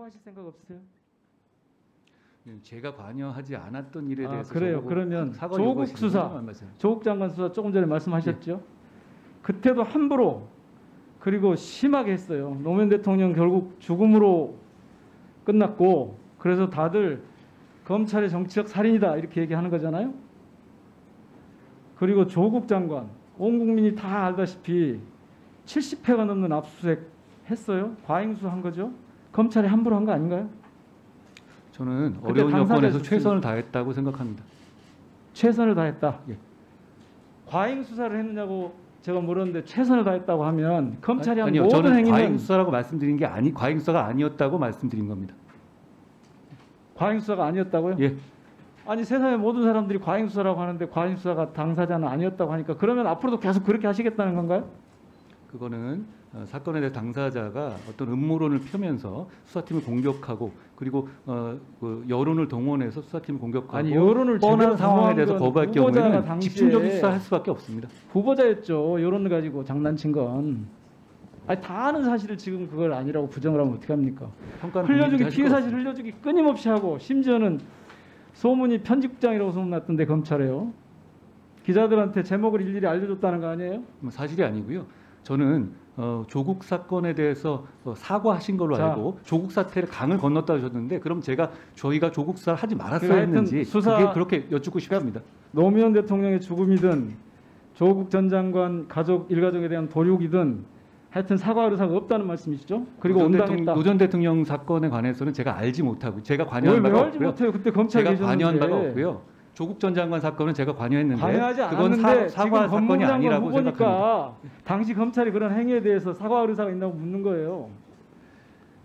사과하실 생각 없으세요? 제가 관여하지 않았던 일에 대해서 그래요. 그러면 사과 조국 요구하시는 수사, 건 맞아요. 조국 장관 수사 조금 전에 말씀하셨죠. 그때도 함부로 그리고 심하게 했어요. 노무현 대통령 결국 죽음으로 끝났고 그래서 다들 검찰의 정치적 살인이다 이렇게 얘기하는 거잖아요. 그리고 조국 장관 온 국민이 다 알다시피 70회가 넘는 압수수색 했어요. 과잉수사한 거죠. 검찰이 함부로 한 거 아닌가요? 저는 그때 어려운 여건에서 당사자였었습니다. 최선을 다했다고 생각합니다. 최선을 다했다. 예. 과잉 수사를 했느냐고 제가 물었는데 최선을 다했다고 하면 검찰이 한 아니요, 모든 저는 행위는 과잉 수사라고 말씀드린 게 과잉 수사가 아니었다고 말씀드린 겁니다. 과잉 수사가 아니었다고요? 예. 아니 세상의 모든 사람들이 과잉 수사라고 하는데 과잉 수사가 당사자는 아니었다고 하니까 그러면 앞으로도 계속 그렇게 하시겠다는 건가요? 그거는 사건에 대해 당사자가 어떤 음모론을 펴면서 수사팀을 공격하고 그리고 그 여론을 동원해서 수사팀을 공격하고 아니 여론을 뻔한 제대로 상황에 대해서 동원한 거부할 건 후보자가 경우에는 당시에 집중적인 수사할 수밖에 없습니다. 후보자였죠. 여론 가지고 장난친 건. 아니 다 아는 사실을 지금 그걸 아니라고 부정을 하면 어떻게 합니까? 평가는 흘려주기 국민들이 피해 하실 사실 흘려주기 끊임없이 하고 심지어는 소문이 편집국장이라고 소문났던데 검찰에요. 기자들한테 제목을 일일이 알려줬다는 거 아니에요? 사실이 아니고요. 저는 조국 사건에 대해서 사과하신 걸로 자. 알고 조국 사태를 강을 건넜다 하셨는데 그럼 저희가 조국 수사를 하지 말았어야 그러니까 하여튼 했는지 수사- 그게 그렇게 여쭙고 싶습니다. 노무현 대통령의 죽음이든 조국 전 장관 가족 일가족에 대한 도륙이든 하여튼 사과 의사가 없다는 말씀이시죠? 그리고 온당했다. 노 전 대통령 사건에 관해서는 제가 알지 못하고 제가 관여한 왜 바가 알지 없고요. 못해요? 그때 검찰 제가 계셨는데. 관여한 바가 없고요. 조국 전 장관 사건은 제가 관여했는데 관여하지 그건 않았는데 사과 지금 사건이 법무부 장관 아니라고 생각합니다. 후보니까 당시 검찰이 그런 행위에 대해서 사과 의사가 있냐고 묻는 거예요.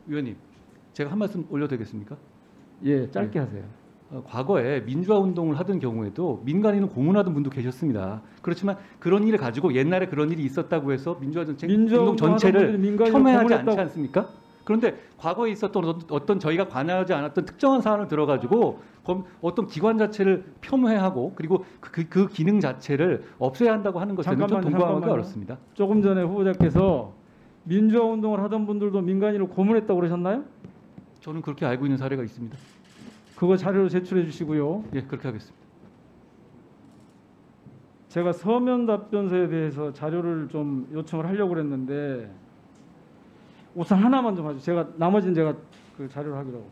위원님, 제가 한 말씀 올려도 되겠습니까? 예, 짧게 하세요. 과거에 민주화 운동을 하던 경우에도 민간인을 고문하던 분도 계셨습니다. 그렇지만 그런 일을 가지고 옛날에 그런 일이 있었다고 해서 민주화 전쟁 민주화 운동 운동하던 전체를 분들이 민간인을 폄훼하지 않지 고문했다고. 않습니까? 그런데 과거에 있었던 어떤 저희가 관여하지 않았던 특정한 사안을 들어가지고 어떤 기관 자체를 폄훼하고 그리고 그 기능 자체를 없애야 한다고 하는 것은 좀 동감하기 어렵습니다. 조금 전에 후보자께서 민주화 운동을 하던 분들도 민간인을 고문했다고 그러셨나요? 저는 그렇게 알고 있는 사례가 있습니다. 그거 자료로 제출해 주시고요. 예, 그렇게 하겠습니다. 제가 서면 답변서에 대해서 자료를 좀 요청을 하려고 그랬는데 우선 하나만 좀 하죠. 제가 나머지는 제가 그 자료를 하기로 하고.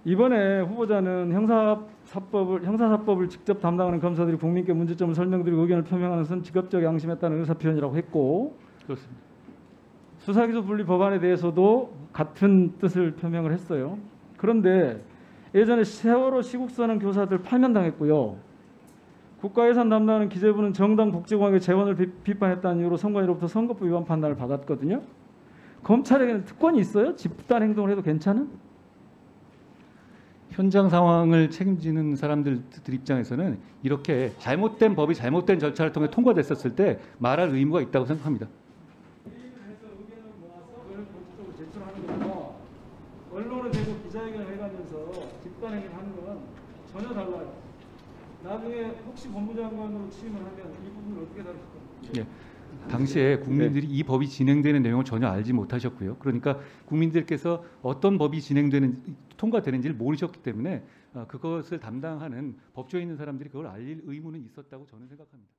이번에 후보자는 형사사법을 직접 담당하는 검사들이 국민께 문제점을 설명드리고 의견을 표명하는 것은 직업적 양심했다는 의사표현이라고 했고 그렇습니다. 수사기소 분리 법안에 대해서도 같은 뜻을 표명을 했어요. 그런데 예전에 세월호 시국선언 교사들 파면당했고요. 국가예산 담당하는 기재부는 정당 복지공학의 재원을 비판했다는 이유로 선관위로부터 선거법 위반 판단을 받았거든요. 검찰에게는 특권이 있어요? 집단 행동을 해도 괜찮은? 현장 상황을 책임지는 사람들 입장에서는 이렇게 잘못된 법이 잘못된 절차를 통해 통과됐었을 때 말할 의무가 있다고 생각합니다. 언론에 대고 기자회견을 해가면서 집단 행위를 하는 건 전혀 달라요. 나중에 혹시 법무장관으로 취임을 하면 이 부분을 어떻게 다루실 겁니까? 예. 당시에 국민들이 이 법이 진행되는 내용을 전혀 알지 못하셨고요. 그러니까 국민들께서 어떤 법이 통과되는지를 모르셨기 때문에 그것을 담당하는 법조에 있는 사람들이 그걸 알릴 의무는 있었다고 저는 생각합니다.